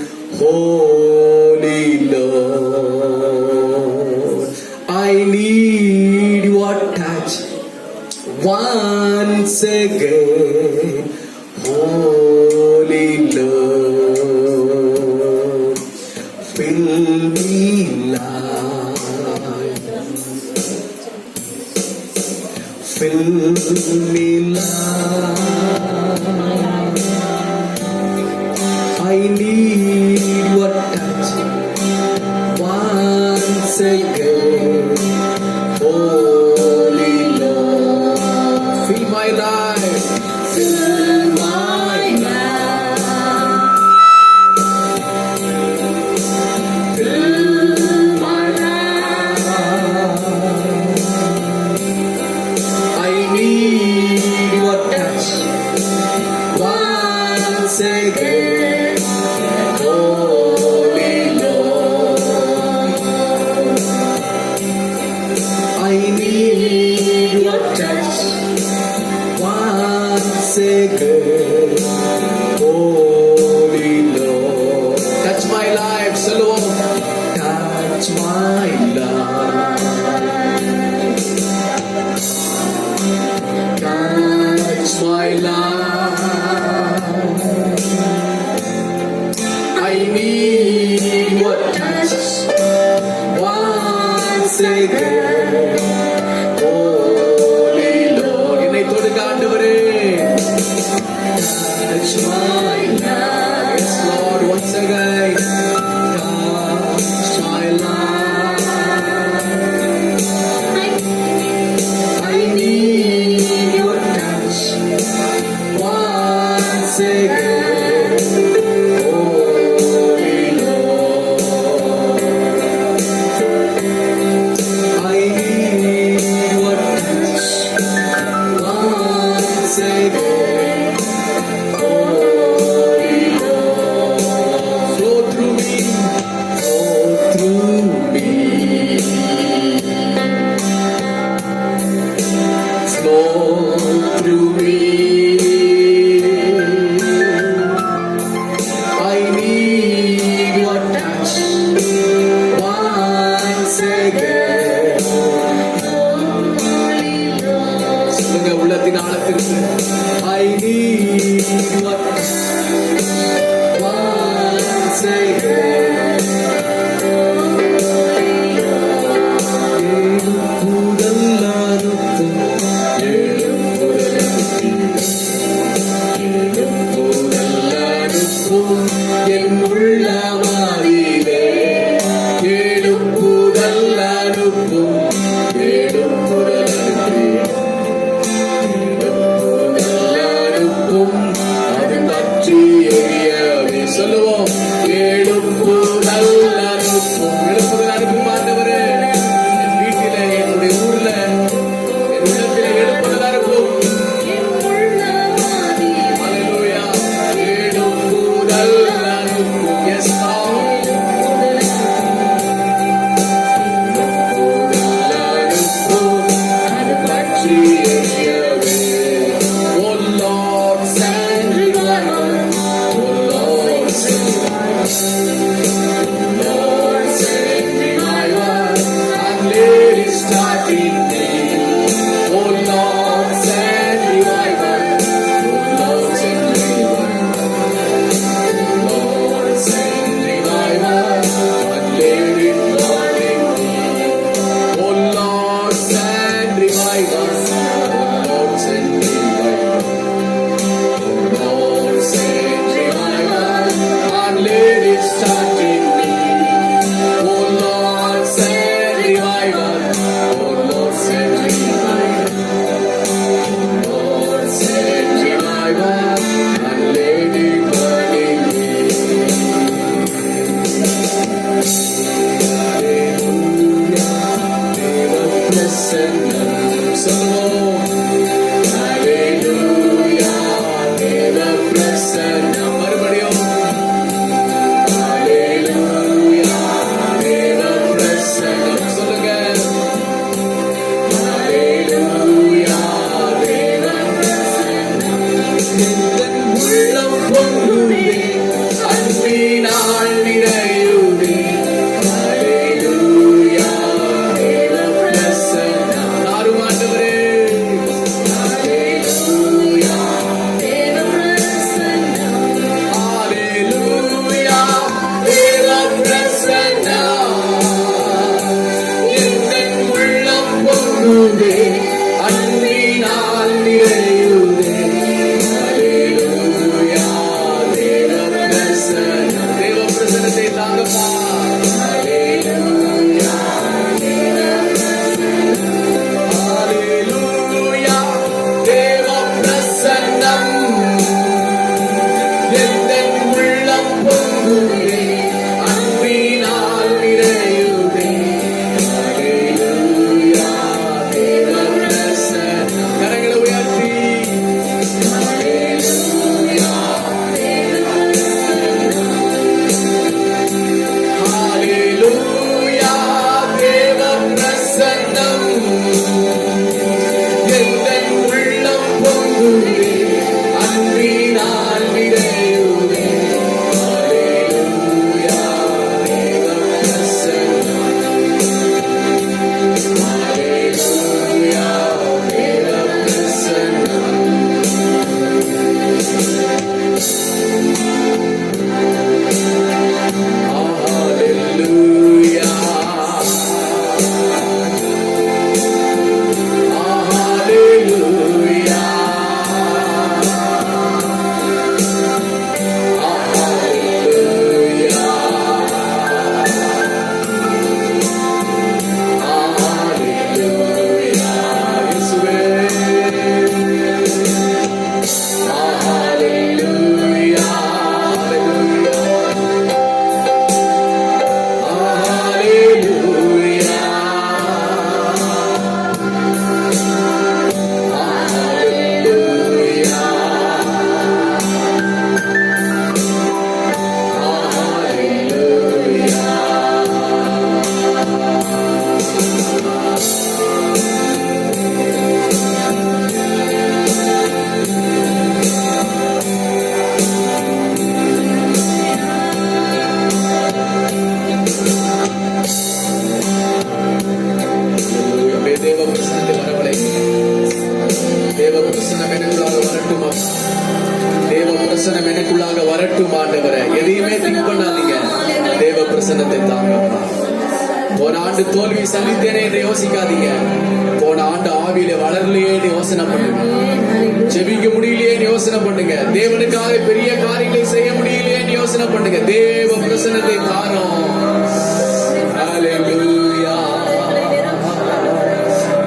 Holy Lord. I need your touch once again, Holy Lord. Fill me fill me life, I need your touch once again, Holy Lord. Fill my life, fill my life, fill my life. I need your touch once again, Holy Lord. I need your touch once again, Holy Lord. Touch my life, Salom. Touch my life. Touch my life. I need your touch once again, Holy Lord. என்னை தொடுங்க ஆண்டவரே. Touch my life. Yes Lord, once again. Touch my life. I need your touch once again, Holy Lord. I need your touch once again, Holy Lord. Flow through me, flow through me. Flow through me, சொல்லுங்க உள்ளத்தின் ஆழத்திற்கு. I need once again. என் உள்ளமாரிலே எழுப்புதல் அனுப்பும், எழுப்புதல் அனுப்பும், அது பற்றி எரியவே சொல்லுவோம். எழுப்புதல் அனுப்பும், எழுப்புதல் அனுப்பும் ஆண்டவரே. என் வீட்டிலே, என்னுடைய ஊர்ல, என் உள்ளத்திலே எழுப்புதல் அனுப்பும். Hallelujah. எழுப்புதல் அனுப்பும். Yes, Lord. எழுப்புதல் அனுப்பும், அது பற்றி எரியவே. Oh Lord, send revival. Oh Lord, send revival. Lord, send revival. And let it start in me. Oh Lord, send revival. Oh Lord, send revival. Lord, send revival. And let it start in me. Oh Lord, send revival. Oh Lord, send revival. Lord, send revival. And let it start in me. Oh Lord, send revival. Oh Lord, send revival. Lord, send revival. And let it burn in me. Hallelujah. தேவ பிரசன்னம் சொல்லுவோம். Hallelujah. தேவ பிரசன்னம் மறுபடியும். Hallelujah. தேவ பிரசன்னம் சொல்லுங்க. Hallelujah. தேவ பிரசன்னம் எந்தன் உள்ளம் பொங்குதே, அன்பினால் நிறையுதே. Hallelujah. தேவ பிரசன்னம் தாரும் ஆண்டவரே. Hallelujah. தேவ பிரசன்னம். Hallelujah. தேவ பிரசன்னம் எந்தன் உள்ளம் பொங்குதே, அன்பினால் நிறையுதே. Hallelujah. தேவ பிரசன்னம். தேவ பிரசன்னத்தை தாங்கப்பா. Hallelujah. Hallelujah. தேவ பிரசன்னம் எந்தன் உள்ளம் பொங்குதே, அன்பினால் நிறையுதே. Hallelujah. தேவ பிரசன்னம். கரங்களை உயர்த்தி. Hallelujah. Hallelujah. தேவ பிரசன்னம் எந்தன் உள்ளம் பொங்குதே, அன்பினால் நிறையுதே. Hallelujah. தேவ பிரசன்னம். Hallelujah. தேவ பிரசன்னம். Hallelujah. Hallelujah. தேவ பிரசனம் எனக்குள்ளாக வரட்டும் ஆண்டவரே. எதையுமே திங்க் பண்ணாதீங்க, தேவ பிரசனத்தை தாங்கப்பா. போன ஆண்டு தோல்வி சந்தித்தேனே என்று யோசிக்காதீங்க. போன ஆண்டு ஆவியில வளரலையே யோசனை பண்ணுங்க. ஜெபிக்க முடியலையே யோசனை பண்ணுங்க. தேவனுக்காக பெரிய காரியங்களை செய்ய முடியலையே யோசனை பண்ணுங்க. தேவ பிரசனத்தை தாரோம். ஹalleluya.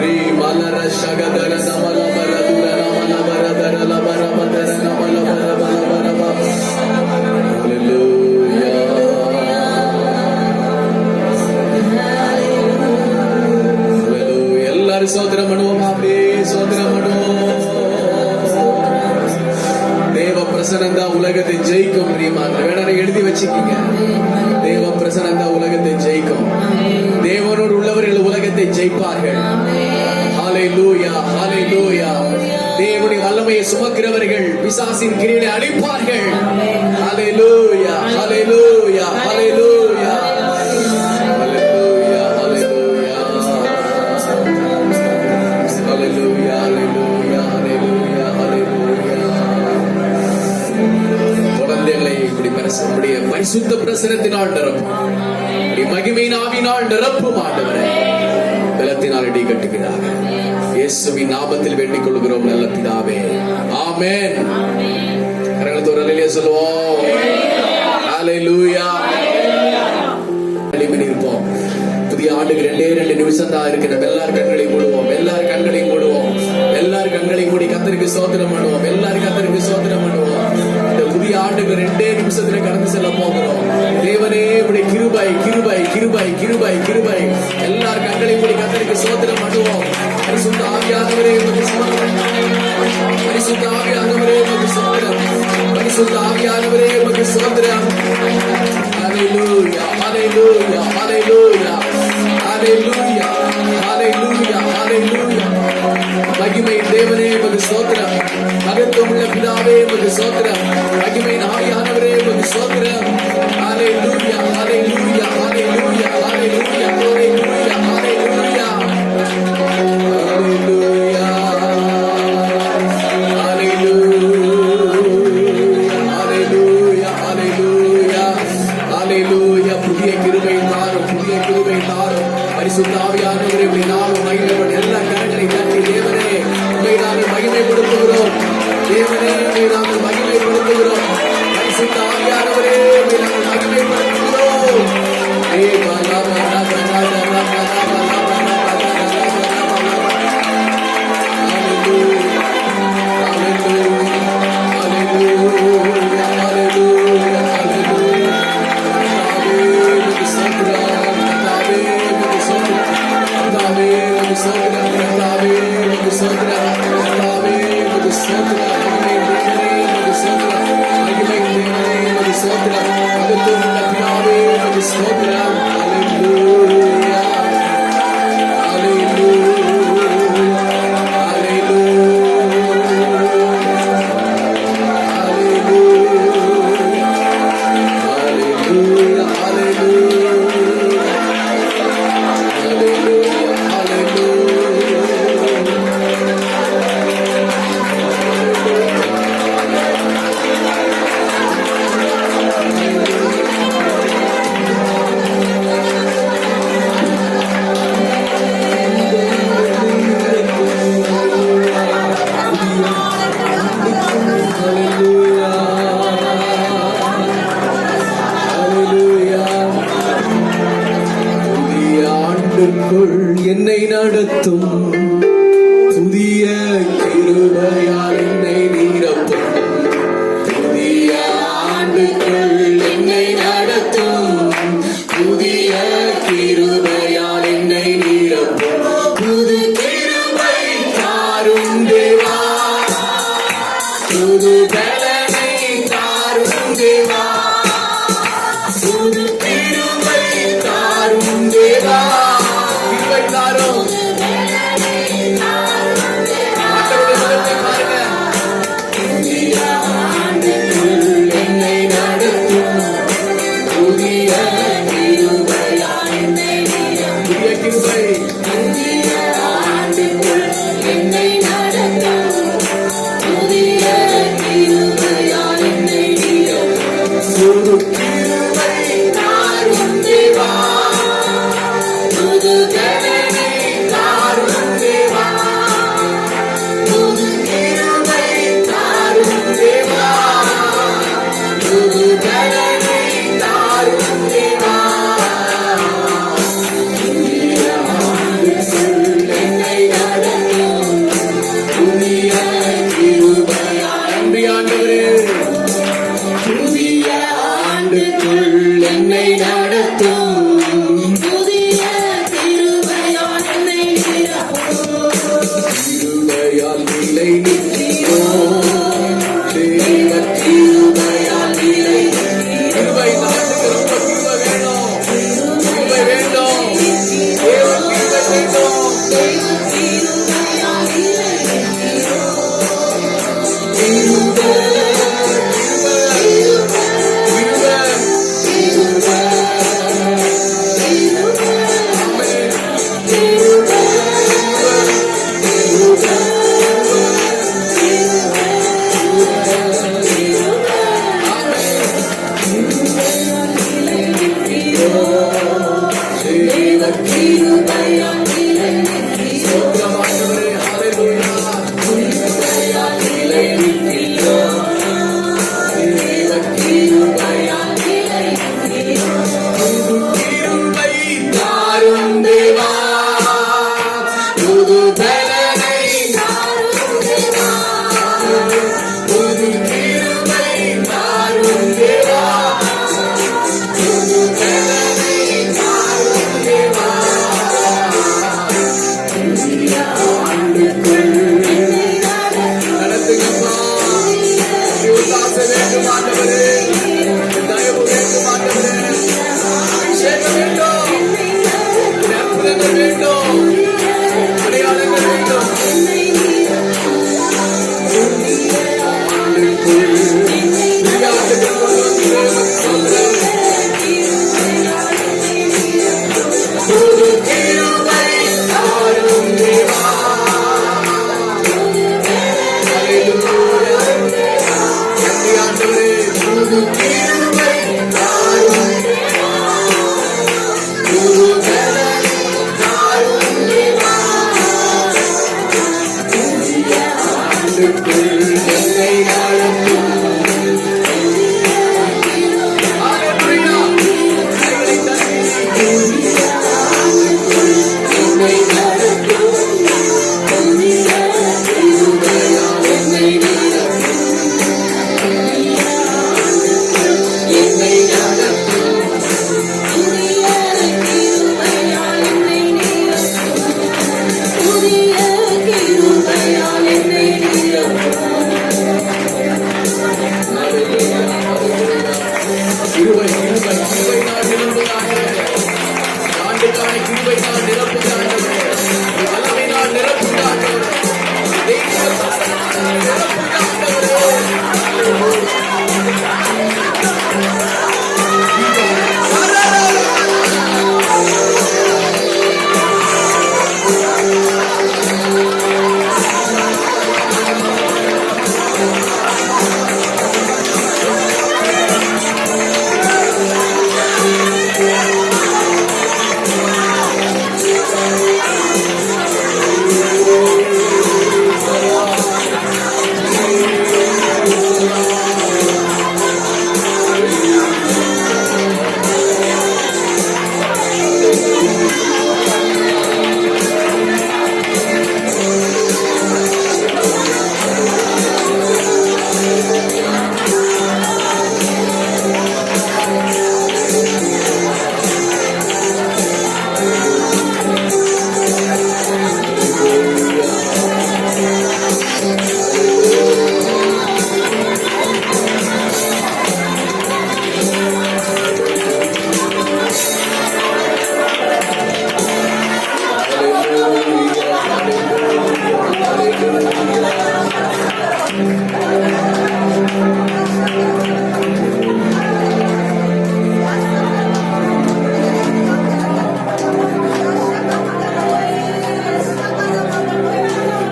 ரீ மலர ஷகதர நமல பரதுர நமல பரதர லபர மதர நமல பரபல பரப. ஹalleluya. ஹalleluya. எல்லாரும் சோதரம் பண்ணுவோம். அப்படியே சோதரம் பண்ணுவோம். தேவ பிரசனம் தான் உலகத்தை ஜெயிக்கும். வேணா எழுதி வச்சுக்கீங்க. தேவ பிரசனம் தான் உலகத்தை ஜெயிக்கும். தேவனோடு உள்ளவர்கள் உலகத்தை ஜெயிப்பார்கள். ஹalleluya, ஹalleluya. தேவனுடைய வல்லமையை சுமக்கிறவர்கள் பிசாசின் கிரியைகளை அழிப்பார்கள். ஹalleluya, ஹalleluya, ஹalleluya. ஹalleluya, ஹalleluya. ஹalleluya, ஹalleluya, ஹalleluya, ஹalleluya. குழந்தைகளை இப்படி பரிசுத்த பிரசனத்தினால் நிரப்பும். மகிமையின் ஆவியினால் நிரப்பும் ஆண்டவரே. பலத்தினால் இடி கட்டுகிறார். இயேசுவின் நாமத்தில் வேண்டிக் கொள்கிறோம் நல்ல பிதாவே. ஆமென். கரங்களை ஒரு அல்லேலூயா சொல்லுவோம். ஹalleluya. இருப்போம். புதிய ஆண்டுக்கு 2 நிமிஷம் தான் இருக்கு. நம்ம எல்லாரும் கண்களையும் மூடுவோம். எல்லாரும் கண்களையும் மூடுவோம். எல்லாரும் கண்களையும் மூடி கர்த்தருக்கு ஸ்தோத்திரம் பண்ணுவோம். எல்லாரும் கர்த்தருக்கு ஸ்தோத்திரம் பண்ணுவோம். இந்த புதிய ஆண்டுக்கு 2 நிமிஷத்துல கடந்து செல்ல போகிறோம். தேவனே உம்முடைய கிருபை, கிருபை, கிருபை, கிருபை, கிருபை. எல்லாரும் கண்களையும் மூடி கர்த்தருக்கு ஸ்தோத்திரம் பண்ணுவோம். பரிசுத்த ஆவியானவரே உமக்கு ஸ்தோத்திரம். பரிசுத்த ஆவியானவரே உமக்கு ஸ்தோத்திரம். பரிசுத்த ஆவியானவரே உமக்கு ஸ்தோத்திரம். ஹalleluya, ஹalleluya, ஹalleluya, ஹalleluya, ஹalleluya, ஹalleluya. மகிமை தேவனே உமக்கு ஸ்தோத்திரம். மகத்துவமுள்ள பிதாவே உமக்கு ஸ்தோத்திரம். மகிமை ஆவியானவரே உமக்கு ஸ்தோத்திரம். ஹalleluya, ஹalleluya, ஹalleluya, ஹalleluya, ஹalleluya, ஹalleluya. புதிய கிருபை தாரும், புதிய கிருபை தாரும். பரிசுத்த ஆவியானவரே உம்முடைய நாமம் மகிமைப்படும். எல்லா கரங்களை தட்டி தேவனே உம்மை நாங்கள் மகிமைப்படுத்துகிறோம். தேவனே உம்மை நாங்கள் மகிமைப்படுத்துகிறோம். பரிசுத்த ஆவியானவரே உம்மை நாங்கள் மகிமைப்படுத்துகிறோம். என்னை நடத்தும் புதிய கிருபையால் என்னை நிரப்பும். புதிய ஆண்டுக்குள் என்னை நடத்தும் புதிய கிருபையால் என்னை நிரப்பும். புது கிருபை தாரும் தேவா, புது பலனை தாரும் தேவா, புது கிருபை தாரும் தேவா. என்னை நடத்தும் புதிய நிலை நிற்கிறோம். தேவ கிருபையால் நிலை நிற்கிறோம். கிருபை நாட்டுக்கு ரொம்ப கிருபை வேணும். கிருபை வேண்டும். தேவ கிருபை வேண்டும்.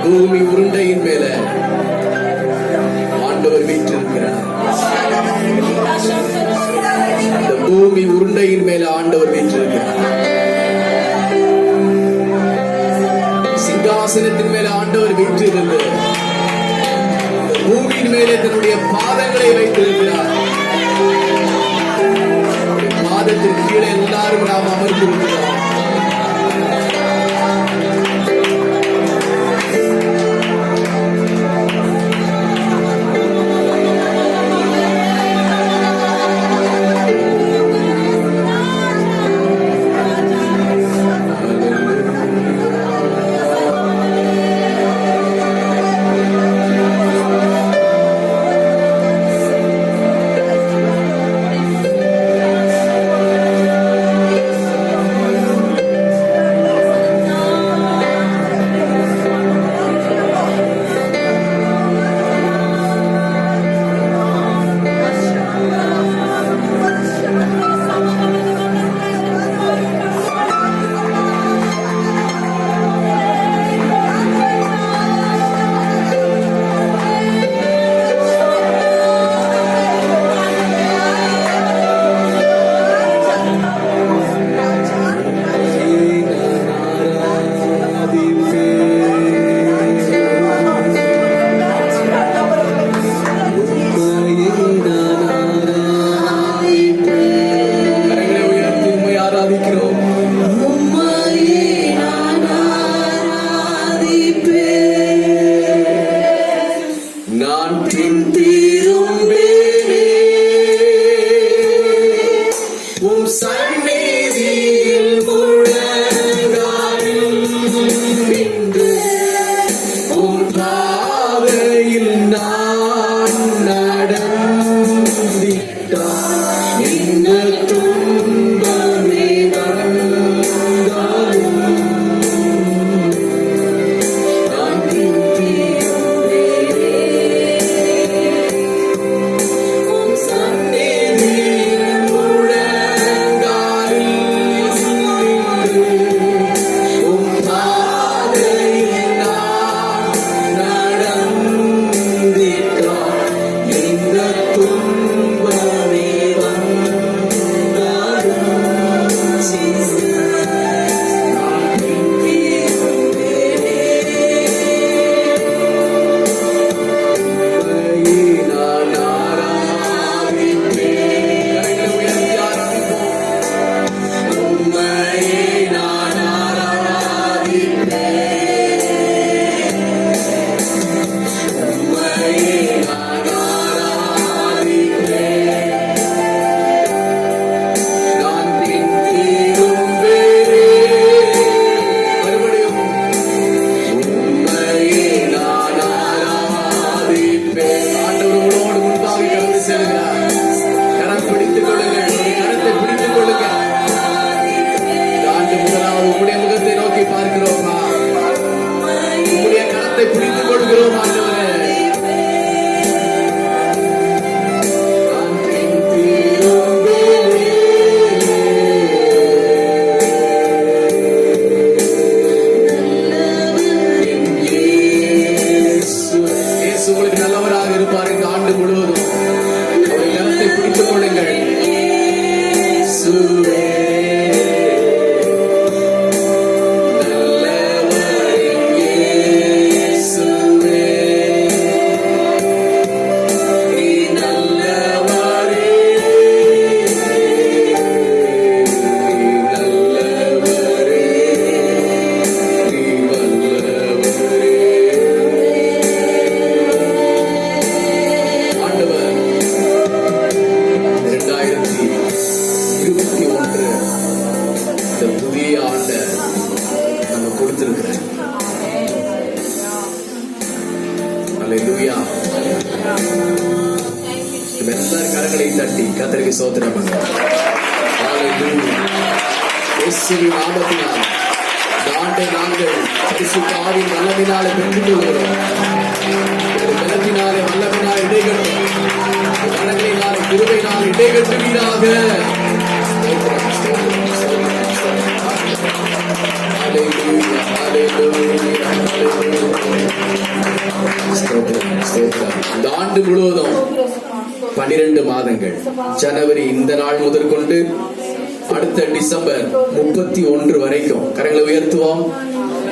பூமி உருண்டையின் மேல ஆண்டவர் வீற்றிருக்கிறார். இந்த பூமி உருண்டையின் மேல ஆண்டவர் வீற்றிருக்கிறார். சிங்காசனத்தின் மேல ஆண்டவர் வீற்றிருந்து இந்த பூமியின் மேலே தன்னுடைய பாதங்களை வைத்திருக்கிறார். பாதத்திற்கு கீழே எல்லாரும் நாம் அமர்ந்திருக்கிறோம். இயேசு உங்களுக்கு நல்லவராக இருப்பார் இந்த ஆண்டு முழுவதும். அவருடைய கரத்தை பிடித்துக் கொள்ளுங்கள். இயேசுவே கரங்களை தட்டி கர்த்தருக்கு ஸ்தோத்திரம் பண்ணுங்க. இயேசுவின் நாமத்தினால் இந்த ஆண்டை நாங்கள் பரிசுத்த ஆவியின் வல்லமையினாலே பெற்றுக் கொள்கிறோம். பலத்தினாலே வல்லமையினால் இடைகட்டும், கரங்களினாலே கிருபையினால் இடைகட்டுவீராக. இந்த ஆண்டு முழுவதும் 12 மாதங்கள், ஜனவரி இந்த நாள் முதற்கொண்டு அடுத்த டிசம்பர் 31 வரைக்கும் கரங்களை உயர்த்துவோம்.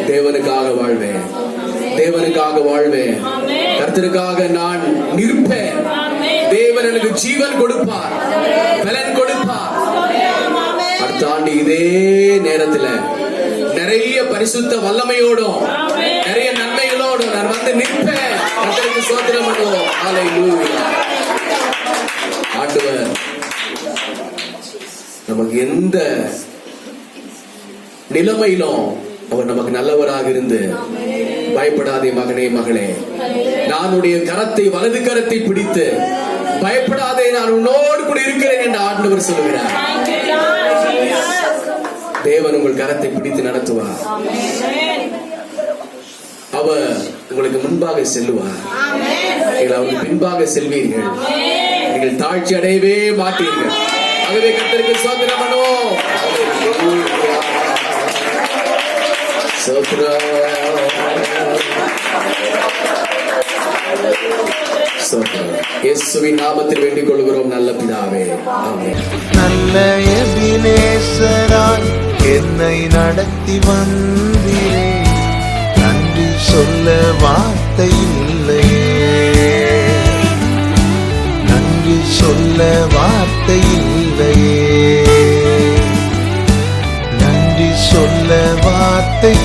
தேவனுக்காக வாழ்வேன், தேவனுக்காக வாழ்வேன், கர்த்தருக்காக நான் நிற்பேன். தேவன் எனக்கு ஜீவன் கொடுப்பார், பலன் கொடுப்பார். அடுத்த ஆண்டு இதே நேரத்துல நிறைய பரிசுத்த வல்லமையோடும் நிறைய நன்மைகளோடும் நான் வந்து நிற்பேன். கர்த்தருக்கு ஸ்தோத்திரம் பண்ணுவோம். ஹல்லேலூயா. ஆண்டவர் நமக்கு எந்த நிலைமையிலும் அவர் நமக்கு நல்லவராக இருந்து, பயப்படாதே மகனே மகளே, நான் உடைய கரத்தை வலது கரத்தை பிடித்து பயப்படாதே, நான் உன்னோடு கூட இருக்கிறேன் என்று ஆண்டவர் சொல்லுகிறார். தேவன் உங்கள் கரத்தை பிடித்து நடத்துவார். அவர் உங்களுக்கு முன்பாக செல்லுவார், நீங்கள் அவருக்கு பின்பாக செல்வீர்கள். நீங்கள் தாழ்ச்சி அடையவே மாட்டீர்கள். ஆகவே கர்த்தருக்கு ஸ்தோத்திரம் பண்ணுவோம். இயேசுவின் நாமத்தில் வேண்டிக் கொள்கிறோம் நல்ல பிதாவே, ஆமென். நல்ல எபினேசராய் என்னை நடத்தி வந்தீரே, நன்றி சொல்ல வார்த்தை இல்லையே, நன்றி சொல்ல வார்த்தை இல்லையே, நன்றி சொல்ல வார்த்தை